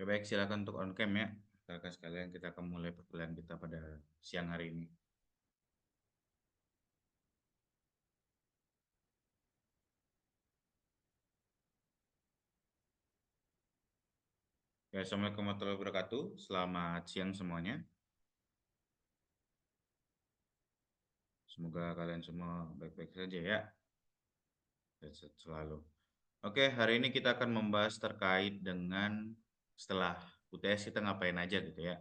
Oke, baik, silakan untuk on cam ya. Rekan sekalian, kita akan mulai perkuliahan kita pada siang hari ini. Ya, Assalamualaikum warahmatullahi wabarakatuh. Selamat siang semuanya. Semoga kalian semua baik-baik saja ya. Sehat selalu. Oke, hari ini kita akan membahas terkait dengan setelah UTS kita ngapain aja gitu ya.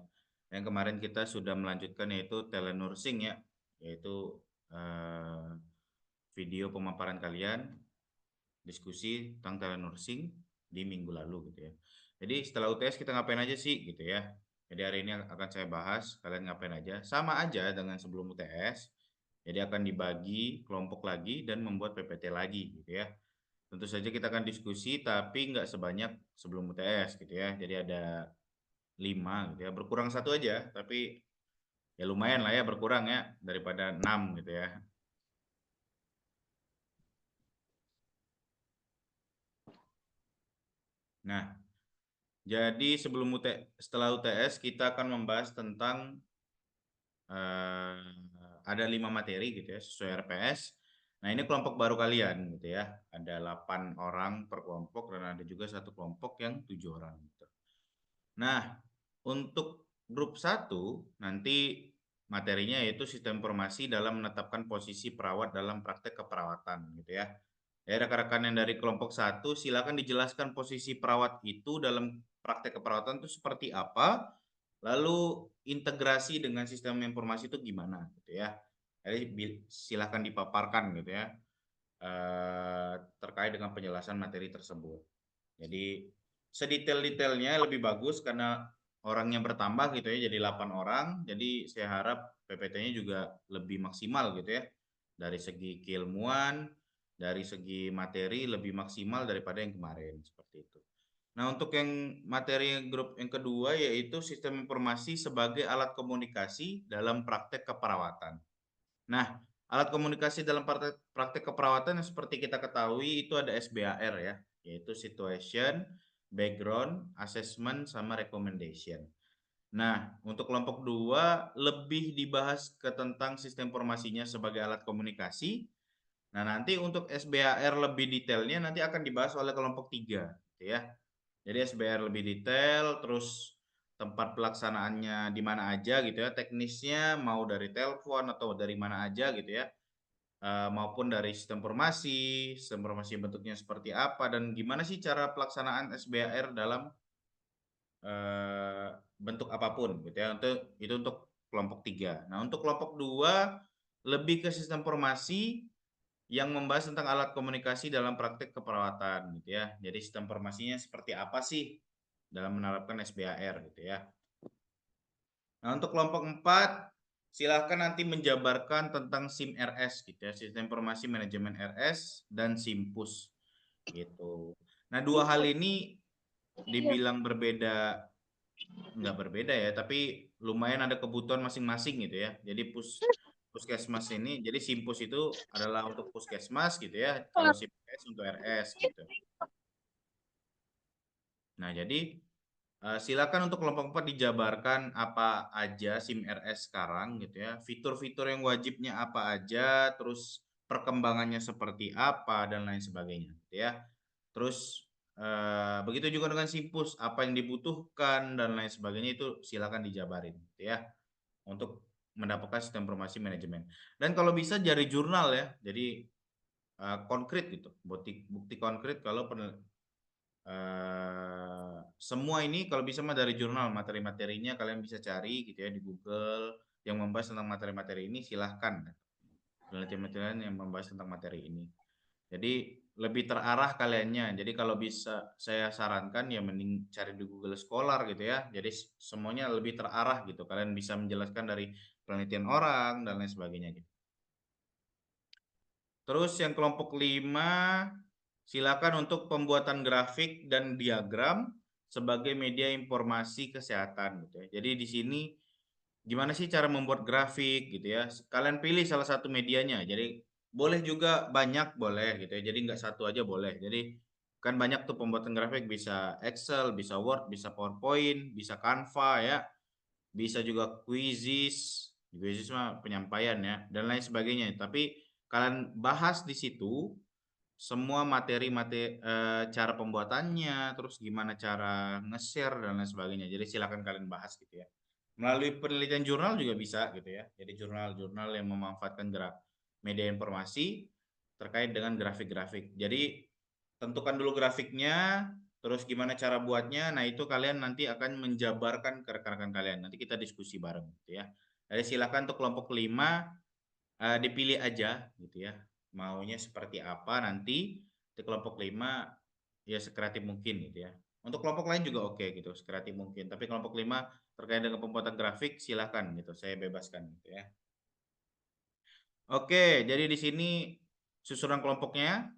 Yang kemarin kita sudah melanjutkan yaitu telenursing ya, yaitu eh, video pemaparan kalian diskusi tentang telenursing di minggu lalu gitu ya. Jadi setelah UTS kita ngapain aja sih gitu ya. Jadi hari ini akan saya bahas kalian ngapain aja. Sama aja dengan sebelum UTS. Jadi akan dibagi kelompok lagi dan membuat PPT lagi gitu ya. Tentu saja kita akan diskusi tapi nggak sebanyak sebelum UTS gitu ya. Jadi ada 5 gitu ya. Berkurang satu aja tapi ya lumayan lah ya berkurang ya daripada 6 gitu ya. Nah, jadi setelah UTS kita akan membahas tentang eh, ada 5 materi gitu ya sesuai RPS. Nah, ini kelompok baru kalian gitu ya. Ada 8 orang per kelompok dan ada juga satu kelompok yang 7 orang gitu. Nah, untuk grup 1 nanti materinya yaitu sistem informasi dalam menetapkan posisi perawat dalam praktek keperawatan gitu ya. Ya, rekan-rekan yang dari kelompok 1 silakan dijelaskan posisi perawat itu dalam praktek keperawatan itu seperti apa, lalu integrasi dengan sistem informasi itu gimana gitu ya. Jadi silakan dipaparkan gitu ya terkait dengan penjelasan materi tersebut. Jadi sedetail-detailnya lebih bagus karena orangnya bertambah gitu ya jadi 8 orang. Jadi saya harap PPT-nya juga lebih maksimal gitu ya. Dari segi keilmuan, dari segi materi lebih maksimal daripada yang kemarin seperti itu. Nah, untuk yang materi grup yang kedua yaitu sistem informasi sebagai alat komunikasi dalam praktek keperawatan. Nah, alat komunikasi dalam praktek keperawatan yang seperti kita ketahui itu ada SBAR ya, yaitu situation, background, assessment, sama recommendation. Nah, untuk kelompok 2 lebih dibahas ke tentang sistem informasinya sebagai alat komunikasi. Nah, nanti untuk SBAR lebih detailnya nanti akan dibahas oleh kelompok 3, gitu ya. Jadi SBR lebih detail, terus tempat pelaksanaannya di mana aja gitu ya, teknisnya mau dari telepon atau dari mana aja gitu ya, maupun dari sistem informasi bentuknya seperti apa dan gimana sih cara pelaksanaan SBR dalam bentuk apapun gitu ya. Itu untuk kelompok 3. Nah, untuk kelompok 2 lebih ke sistem informasi yang membahas tentang alat komunikasi dalam praktek keperawatan gitu ya. Jadi sistem informasinya seperti apa sih dalam menerapkan SBAR gitu ya. Nah, untuk kelompok 4 silahkan nanti menjabarkan tentang SIM RS gitu ya, Sistem Informasi Manajemen RS dan SIMPUS gitu. Nah, dua hal ini dibilang berbeda, nggak berbeda ya, tapi lumayan ada kebutuhan masing-masing gitu ya. Jadi puskesmas ini, jadi SIMPUS itu adalah untuk puskesmas gitu ya, kalau SIMPS untuk RS gitu. Nah, jadi silakan untuk kelompok 4 dijabarkan apa aja SIM RS sekarang gitu ya. Fitur-fitur yang wajibnya apa aja, terus perkembangannya seperti apa dan lain sebagainya gitu ya. Terus begitu juga dengan Simpus, apa yang dibutuhkan dan lain sebagainya itu silakan dijabarin gitu ya untuk mendapatkan sistem informasi manajemen. Dan kalau bisa jadi jurnal ya. Jadi konkret gitu. Bukti bukti konkret kalau semua ini kalau bisa mah dari jurnal materi-materinya kalian bisa cari gitu ya di Google yang membahas tentang materi-materi ini silahkan penelitian-penelitian yang membahas tentang materi ini. Jadi lebih terarah kaliannya. Jadi kalau bisa saya sarankan ya mending cari di Google Scholar gitu ya. Jadi semuanya lebih terarah gitu. Kalian bisa menjelaskan dari penelitian orang dan lain sebagainya gitu. Terus yang kelompok 5 silakan untuk pembuatan grafik dan diagram sebagai media informasi kesehatan gitu ya. Jadi di sini gimana sih cara membuat grafik gitu ya. Kalian pilih salah satu medianya. Jadi boleh juga banyak boleh gitu ya. Jadi nggak satu aja boleh. Jadi Kan banyak tuh pembuatan grafik, bisa Excel, bisa Word, bisa PowerPoint, bisa Canva ya, bisa juga Quizzes. Quizzes mah penyampaian ya, dan lain sebagainya. Tapi kalian bahas di situ semua materi-materi, cara pembuatannya, terus gimana cara nge-share dan lain sebagainya. Jadi silakan kalian bahas gitu ya. Melalui penelitian jurnal juga bisa gitu ya. Jadi jurnal-jurnal yang memanfaatkan media informasi terkait dengan grafik-grafik. Jadi tentukan dulu grafiknya, terus gimana cara buatnya. Nah, itu kalian nanti akan menjabarkan ke rekan-rekan kalian. Nanti kita diskusi bareng gitu ya. Jadi silakan untuk kelompok 5 dipilih aja gitu ya. Maunya seperti apa nanti di kelompok 5 ya sekreatif mungkin gitu ya. Untuk kelompok lain juga oke gitu, sekreatif mungkin. Tapi kelompok 5 terkait dengan pembuatan grafik silakan gitu, saya bebaskan gitu ya. Oke, jadi di sini susunan kelompoknya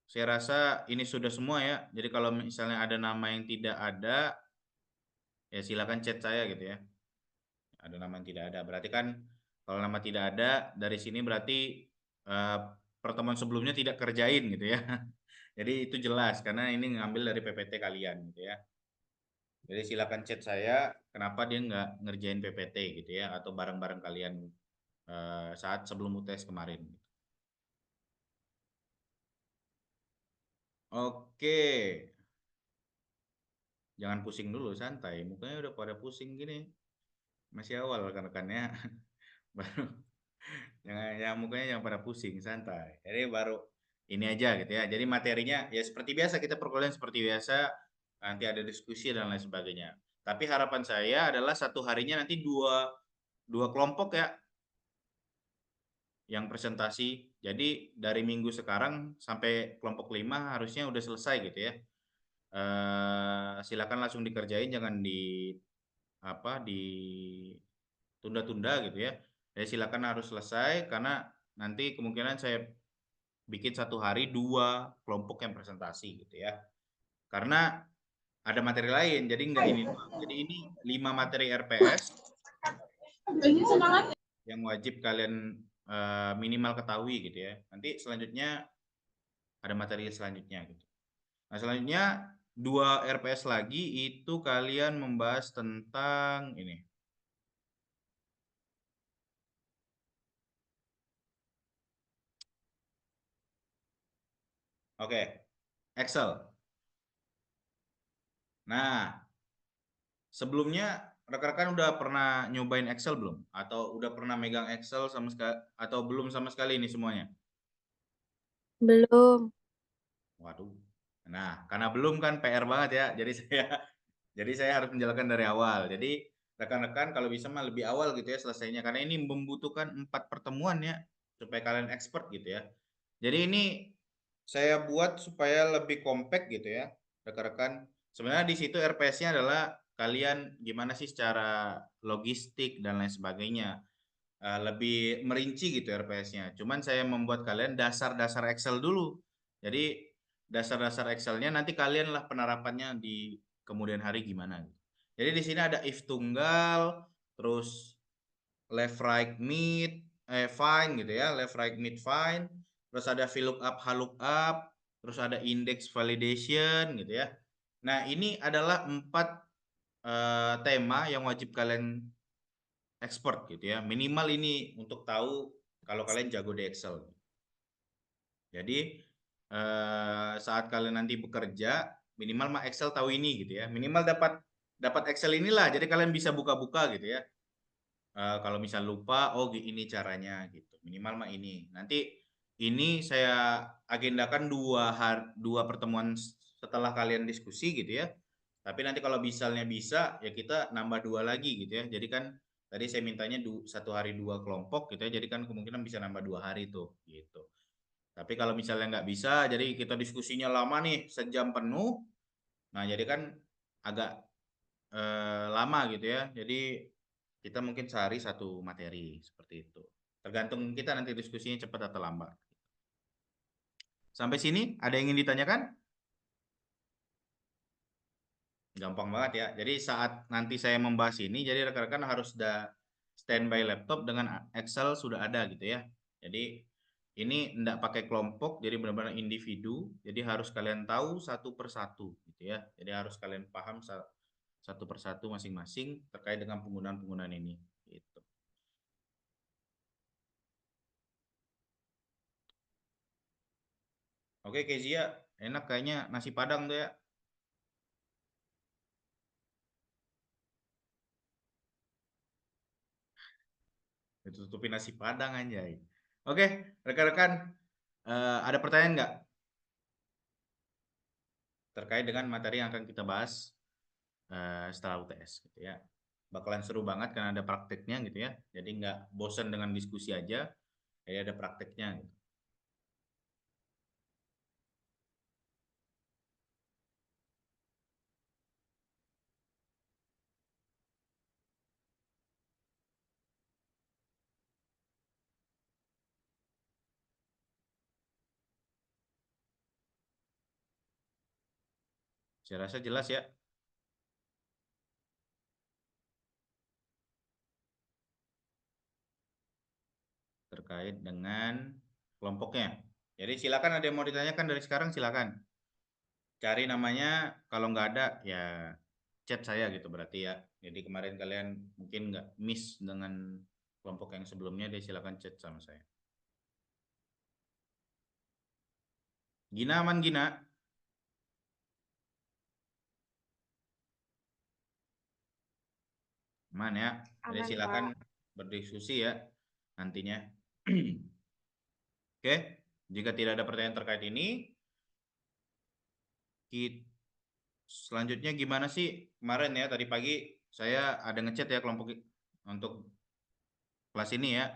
saya rasa ini sudah semua ya. Jadi kalau misalnya ada nama yang tidak ada, ya silakan chat saya gitu ya. Ada nama yang tidak ada. Berarti kan kalau nama tidak ada dari sini berarti eh, pertemuan sebelumnya tidak kerjain gitu ya. Jadi itu jelas karena ini ngambil dari PPT kalian gitu ya. Jadi silakan chat saya kenapa dia nggak ngerjain PPT gitu ya atau bareng-bareng kalian saat sebelum UTS kemarin. Oke, jangan pusing dulu, santai. Mukanya udah pada pusing gini. Masih awal rekan-rekannya. Baru yang mukanya yang pada pusing, santai. Jadi baru ini aja gitu ya. Jadi materinya ya seperti biasa, kita perkuliahan seperti biasa. Nanti ada diskusi dan lain sebagainya. Tapi harapan saya adalah satu harinya nanti dua dua kelompok ya yang presentasi. Jadi dari minggu sekarang sampai kelompok 5 harusnya udah selesai gitu ya. Silakan langsung dikerjain, jangan di apa ditunda-tunda gitu ya. Jadi silakan harus selesai karena nanti kemungkinan saya bikin satu hari dua kelompok yang presentasi gitu ya. Karena ada materi lain, jadi nggak ini doang. Jadi ini 5 materi RPS yang wajib kalian minimal ketahui gitu ya. Nanti selanjutnya ada materi selanjutnya gitu. Nah, selanjutnya 2 RPS lagi itu kalian membahas tentang ini. Oke, Excel. Nah, sebelumnya rekan-rekan udah pernah nyobain Excel belum? Atau udah pernah megang Excel sama sekali atau belum sama sekali ini semuanya? Belum. Waduh. Nah, karena belum kan PR banget ya. Jadi saya harus menjelaskan dari awal. Jadi rekan-rekan kalau bisa mah lebih awal gitu ya selesainya karena ini membutuhkan 4 pertemuan ya supaya kalian expert gitu ya. Jadi ini saya buat supaya lebih compact gitu ya, rekan-rekan. Sebenarnya di situ RPS-nya adalah kalian gimana sih secara logistik dan lain sebagainya. Lebih merinci gitu RPS-nya. Cuman saya membuat kalian dasar-dasar Excel dulu. Jadi dasar-dasar Excel-nya nanti kalian lah penerapannya di kemudian hari gimana. Jadi di sini ada if tunggal, terus left right mid, find gitu ya, left right mid find, terus ada VLOOKUP, HLOOKUP, terus ada index validation gitu ya. Nah, ini adalah 4 tema yang wajib kalian expert gitu ya. Minimal ini untuk tahu kalau kalian jago di Excel. Jadi saat kalian nanti bekerja, minimal mah Excel tahu ini gitu ya. Minimal dapat dapat Excel inilah. Jadi kalian bisa buka-buka gitu ya. Kalau misal lupa, oh ini caranya gitu. Minimal mah ini. Nanti ini saya agendakan dua pertemuan setelah kalian diskusi gitu ya. Tapi nanti kalau misalnya bisa, ya kita nambah 2 lagi gitu ya. Jadi kan tadi saya mintanya satu hari 2 kelompok gitu ya. Jadi kan kemungkinan bisa nambah 2 hari tuh gitu. Tapi kalau misalnya nggak bisa, jadi kita diskusinya lama nih, sejam penuh. Nah, jadi kan agak lama gitu ya. Jadi kita mungkin sehari satu materi seperti itu. Tergantung kita nanti diskusinya cepat atau lambat. Sampai sini ada yang ingin ditanyakan? Gampang banget ya. Jadi saat nanti saya membahas ini, jadi rekan-rekan harus sudah standby laptop dengan Excel sudah ada gitu ya. Jadi ini enggak pakai kelompok, jadi benar-benar individu. Jadi harus kalian tahu satu persatu, gitu ya. Jadi harus kalian paham satu persatu masing-masing terkait dengan penggunaan-penggunaan ini. Gitu. Oke, Kezia, enak kayaknya nasi Padang tuh ya. Ditutupi nasi Padang anjay. Oke, rekan-rekan, ada pertanyaan nggak terkait dengan materi yang akan kita bahas setelah UTS gitu ya. Bakalan seru banget karena ada prakteknya gitu ya. Jadi nggak bosan dengan diskusi aja, jadi ada prakteknya gitu. Saya rasa jelas ya terkait dengan kelompoknya. Jadi silakan ada yang mau ditanyakan dari sekarang silakan. Cari namanya, kalau nggak ada ya chat saya gitu berarti ya. Jadi kemarin kalian mungkin nggak miss dengan kelompok yang sebelumnya, deh silakan chat sama saya. Gina aman Gina? Aman ya. Jadi Aman, silakan Pak. berdiskusi ya nantinya. Oke, jika tidak ada pertanyaan terkait ini, selanjutnya gimana sih kemarin ya tadi pagi saya ada ngechat ya kelompok untuk kelas ini ya.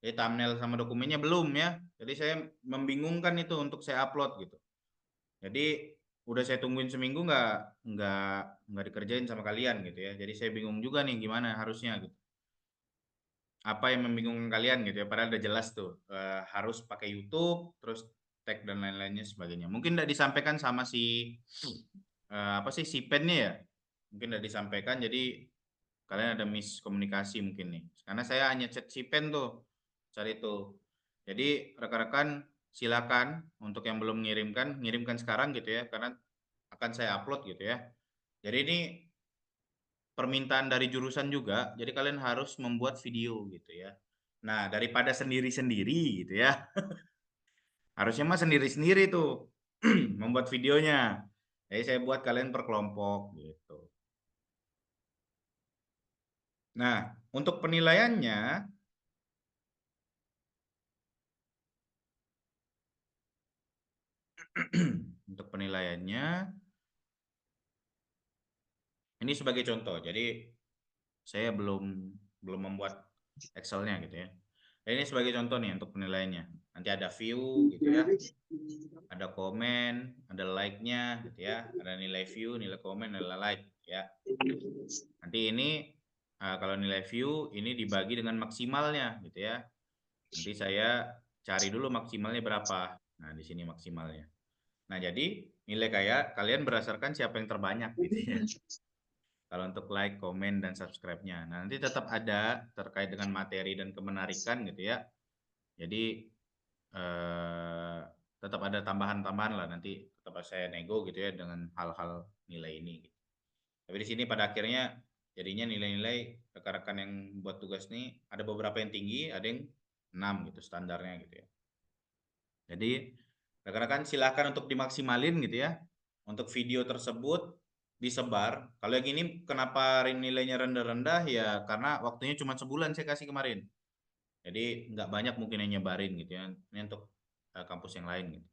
Jadi thumbnail sama dokumennya belum ya. Jadi saya membingungkan itu untuk saya upload gitu. Jadi udah saya tungguin seminggu nggak nggak dikerjain sama kalian gitu ya. Jadi saya bingung juga nih gimana harusnya gitu. Apa yang membingungkan kalian gitu ya? Padahal udah jelas tuh harus pakai YouTube, terus tag dan lain-lainnya sebagainya. Mungkin tidak disampaikan sama si apa sih si pennya ya? Mungkin tidak disampaikan, jadi kalian ada miskomunikasi mungkin nih. Karena saya hanya chat si pen tuh, cari itu. Jadi rekan-rekan silakan untuk yang belum mengirimkan, ngirimkan sekarang gitu ya, karena akan saya upload gitu ya. Jadi ini permintaan dari jurusan juga, jadi kalian harus membuat video gitu ya. Nah, daripada sendiri-sendiri gitu ya, harusnya mah sendiri-sendiri tuh membuat videonya. Jadi saya buat kalian per kelompok gitu. Nah, untuk penilaiannya, untuk penilaiannya, ini sebagai contoh. Jadi saya belum membuat Excelnya gitu ya. Ini sebagai contoh nih untuk penilaiannya. Nanti ada view gitu ya, ada komen, ada like-nya gitu ya, ada nilai view, nilai komen, nilai like ya. Nanti ini kalau nilai view ini dibagi dengan maksimalnya gitu ya. Nanti saya cari dulu maksimalnya berapa. Nah, di sini maksimalnya. Nah, jadi nilai kayak kalian berdasarkan siapa yang terbanyak gitu ya. Kalau untuk like, komen, dan subscribe-nya. Nah, nanti tetap ada terkait dengan materi dan kemenarikan gitu ya. Jadi eh, tetap ada tambahan-tambahan lah nanti tetap saya nego gitu ya dengan hal-hal nilai ini. Gitu. Tapi di sini pada akhirnya jadinya nilai-nilai rekan-rekan yang buat tugas nih ada beberapa yang tinggi, ada yang 6 gitu standarnya gitu ya. Jadi rekan-rekan silahkan untuk dimaksimalin gitu ya. Untuk video tersebut disebar. Kalau yang ini kenapa nilainya rendah-rendah ya karena waktunya cuma sebulan saya kasih kemarin. Jadi nggak banyak mungkin yang nyebarin gitu ya. Ini untuk kampus yang lain gitu.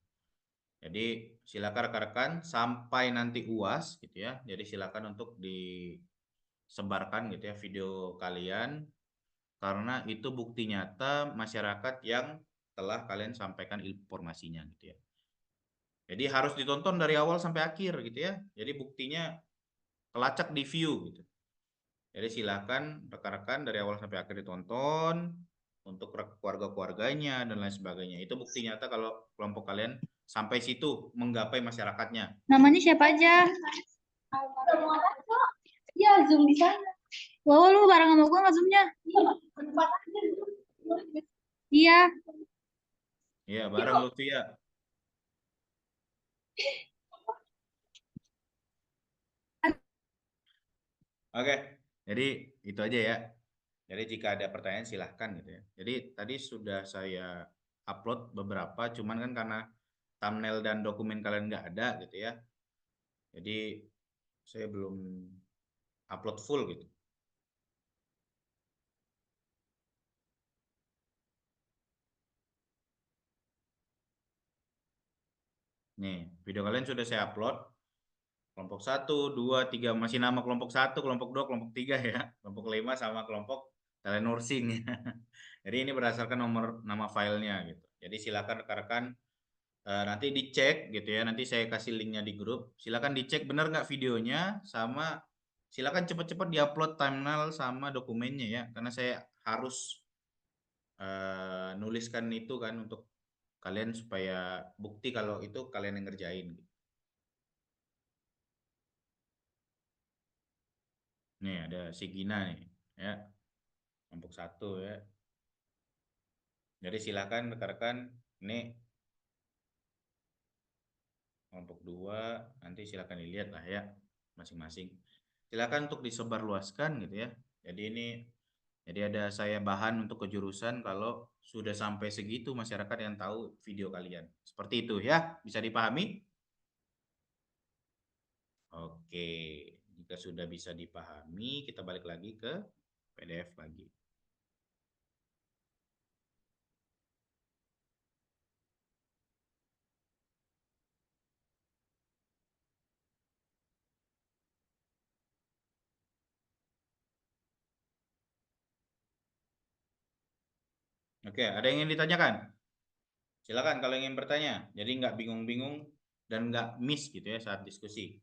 Jadi silakan rekan-rekan sampai nanti UAS gitu ya. Jadi silakan untuk disebarkan gitu ya video kalian karena itu bukti nyata masyarakat yang telah kalian sampaikan informasinya gitu ya. Jadi harus ditonton dari awal sampai akhir gitu ya. Jadi buktinya kelacak di view gitu. Jadi silakan rekan-rekan dari awal sampai akhir ditonton untuk keluarga-keluarganya dan lain sebagainya. Itu bukti nyata kalau kelompok kalian sampai situ menggapai masyarakatnya. Namanya siapa aja? Iya, Zoom di sana. Wow, lu bareng sama gua nggak Zoom-nya? Iya. Iya, bareng Lutfi ya. Oke, jadi itu aja ya. Jadi jika ada pertanyaan silahkan gitu ya. Jadi tadi sudah saya upload beberapa, cuman kan karena thumbnail dan dokumen kalian nggak ada gitu ya. Jadi saya belum upload full gitu. Nih, video kalian sudah saya upload. Kelompok satu, 2, 3 masih nama kelompok satu, kelompok 2, kelompok 3 ya. Kelompok 5 sama kelompok telenursing ya. Jadi ini berdasarkan nomor nama filenya gitu. Jadi silakan rekan-rekan nanti dicek gitu ya. Nanti saya kasih linknya di grup. Silakan dicek benar nggak videonya sama silakan cepet-cepet diupload thumbnail sama dokumennya ya. Karena saya harus nuliskan itu kan untuk kalian supaya bukti kalau itu kalian yang ngerjain gitu. Nih ada si Gina nih ya. Kelompok satu ya. Jadi silakan rekan-rekan ini kelompok 2 nanti silakan dilihat lah ya masing-masing. Silakan untuk disebarluaskan gitu ya. Jadi ada saya bahan untuk kejurusan kalau sudah sampai segitu masyarakat yang tahu video kalian. Seperti itu ya, bisa dipahami? Oke, jika sudah bisa dipahami, kita balik lagi ke PDF lagi. Oke, ada yang ingin ditanyakan? Silakan kalau ingin bertanya. Jadi nggak bingung-bingung dan nggak miss gitu ya saat diskusi.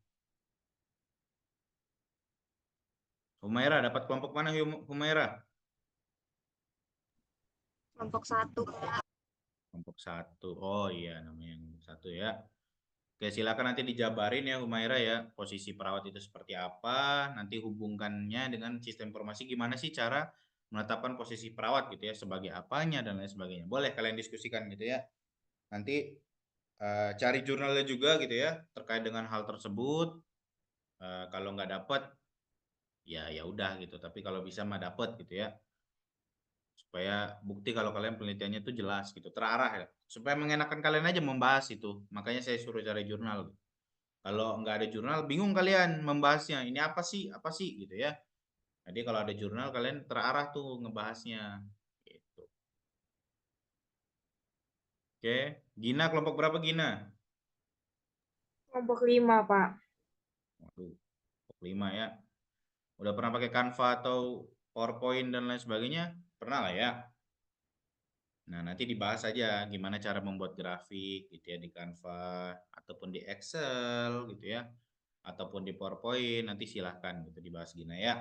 Humaira, dapat kelompok mana Humaira? Kelompok 1. Kelompok satu. Oh iya, namanya kelompok satu ya. Oke, silakan nanti dijabarin ya Humaira ya, posisi perawat itu seperti apa, nanti hubungkannya dengan sistem informasi gimana sih cara menetapkan posisi perawat gitu ya, sebagai apanya dan lain sebagainya. Boleh kalian diskusikan gitu ya. Nanti cari jurnalnya juga gitu ya, terkait dengan hal tersebut. Kalau nggak dapat, ya ya udah gitu. Tapi kalau bisa mah dapat gitu ya. Supaya bukti kalau kalian penelitiannya itu jelas gitu, terarah ya. Supaya mengenakan kalian aja membahas itu. Makanya saya suruh cari jurnal. Kalau nggak ada jurnal, bingung kalian membahasnya. Ini apa sih gitu ya. Jadi kalau ada jurnal, kalian terarah tuh ngebahasnya. Gitu. Oke, Gina kelompok berapa Gina? Kelompok 5, Pak. Waduh, kelompok 5 ya. Udah pernah pakai Canva atau PowerPoint dan lain sebagainya? Pernah lah ya. Nah, nanti dibahas aja gimana cara membuat grafik gitu ya di Canva ataupun di Excel gitu ya. Ataupun di PowerPoint, nanti silahkan gitu dibahas Gina ya.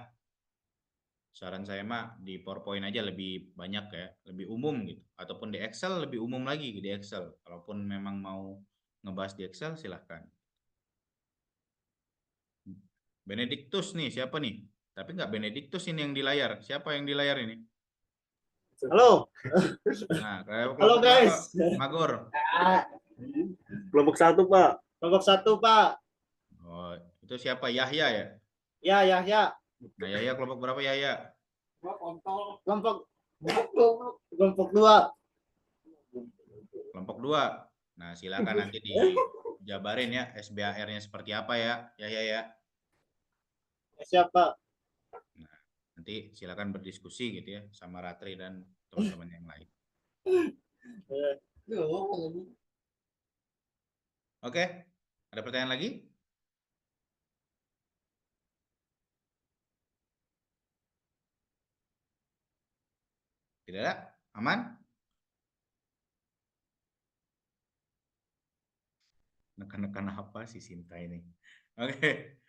Saran saya mah di PowerPoint aja lebih banyak ya, lebih umum gitu. Ataupun di Excel lebih umum lagi di Excel. Kalaupun memang mau ngebahas di Excel silahkan. Benedictus nih siapa nih? Tapi nggak Benedictus ini yang di layar. Siapa yang di layar ini? Halo, Nah, kayak halo kelompok berapa? guys. Magor. Kelompok 1 Pak. Kelompok 1 Pak. Oh, itu siapa? Yahya ya? Ya, ya, ya. Nah, Yahya kelompok berapa Yahya? Kelompok kelompok 2. Kelompok 2. Nah, silakan nanti dijabarin ya SBAR-nya seperti apa ya, Yahya ya. Siapa? Nah, nanti silakan berdiskusi gitu ya sama Ratri dan teman-teman yang lain. Oke, ada pertanyaan lagi? Tidak ada? Aman? Nekan-nekan apa sih Sinta ini? Oke.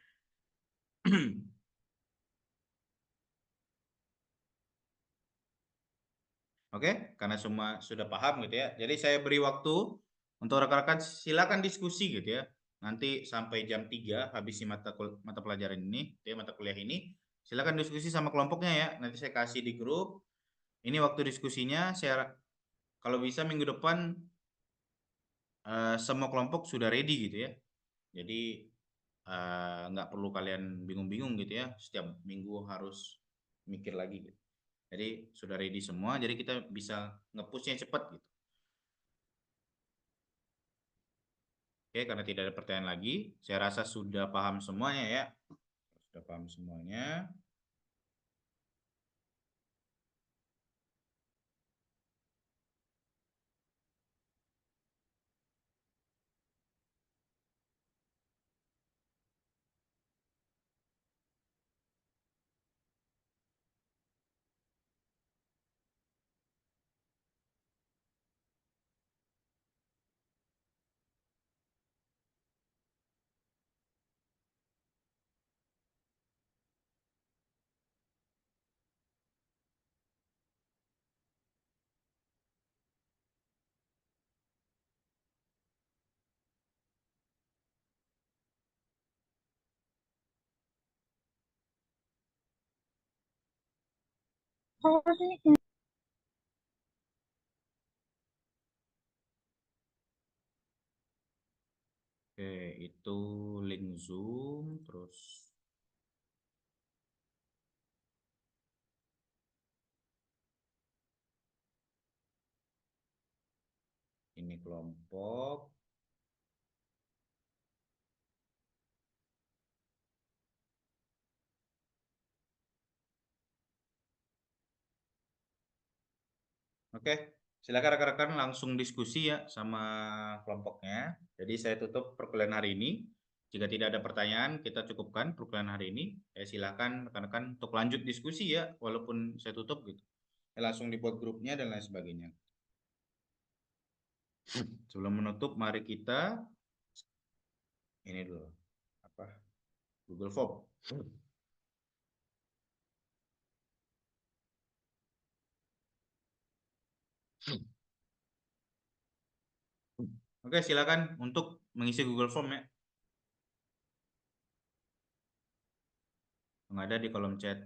Oke, karena semua sudah paham gitu ya. Jadi saya beri waktu untuk rekan-rekan silakan diskusi gitu ya. Nanti sampai jam 3 habisi mata pelajaran ini, ya, mata kuliah ini. Silakan diskusi sama kelompoknya ya. Nanti saya kasih di grup. Ini waktu diskusinya. Saya kalau bisa minggu depan semua kelompok sudah ready gitu ya. Jadi nggak perlu kalian bingung-bingung gitu ya. Setiap minggu harus mikir lagi gitu. Jadi sudah ready semua, jadi kita bisa nge-pushnya cepat gitu. Oke, karena tidak ada pertanyaan lagi, saya rasa sudah paham semuanya ya. Sudah paham semuanya. Oh, ini. Oke, itu link Zoom, terus ini kelompok. Oke, silakan rekan-rekan langsung diskusi ya sama kelompoknya. Jadi saya tutup perkuliahan hari ini. Jika tidak ada pertanyaan, kita cukupkan perkuliahan hari ini. Silakan rekan-rekan untuk lanjut diskusi ya, walaupun saya tutup gitu. Langsung dibuat grupnya dan lain sebagainya. Sebelum menutup, mari kita ini dulu apa Google Form. Oke, silakan untuk mengisi Google Form ya. Yang ada di kolom chat.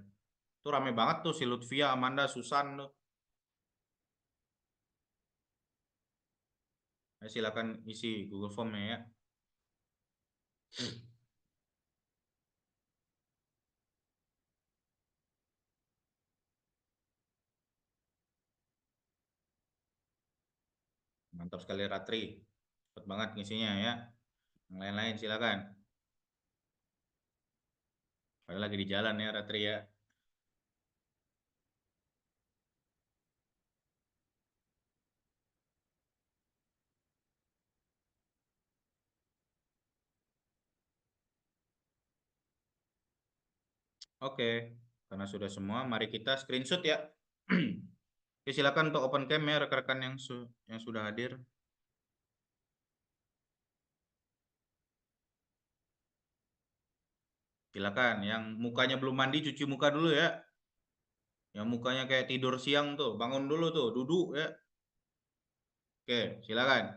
Tuh rame banget tuh si Lutfia, Amanda, Susan tuh. Silakan isi Google Form ya. Mantap sekali Ratri. Cepet banget ngisinya ya. Yang lain-lain silakan. Padahal lagi di jalan ya Ratri ya. Oke, karena sudah semua, mari kita screenshot ya. Oke, silakan untuk open cam ya rekan-rekan yang sudah hadir. Silakan, yang mukanya belum mandi cuci muka dulu ya. Yang mukanya kayak tidur siang tuh, bangun dulu tuh, duduk ya. Oke, silakan.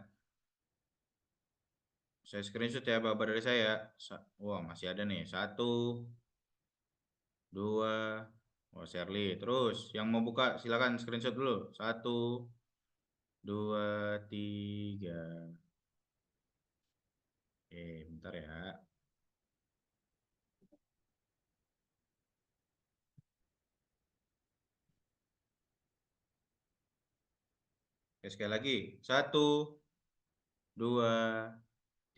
Saya screenshot ya bapak dari saya. Wah, masih ada nih. 1, 2. Wah, Shirley. Terus yang mau buka silakan screenshot dulu. 1, 2, 3. Oke, bentar ya. Oke, sekali lagi. 1, 2,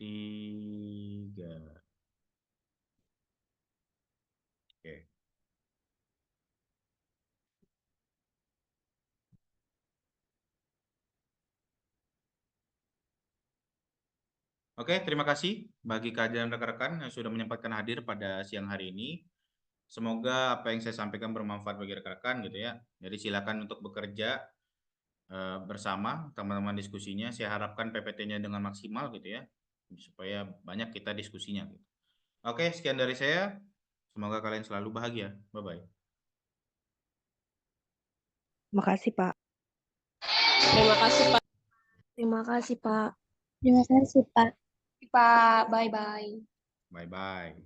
3. Oke. Oke, terima kasih bagi kalian rekan-rekan yang sudah menyempatkan hadir pada siang hari ini. Semoga apa yang saya sampaikan bermanfaat bagi rekan-rekan gitu ya. Jadi silakan untuk bekerja bersama teman-teman diskusinya. Saya harapkan PPT-nya dengan maksimal gitu ya, supaya banyak kita diskusinya. Gitu. Oke, sekian dari saya. Semoga kalian selalu bahagia. Bye-bye. Makasih, Pak. Terima kasih, Pak. Terima kasih, Pak. Terima kasih, Pak. Pak, bye-bye. Bye-bye.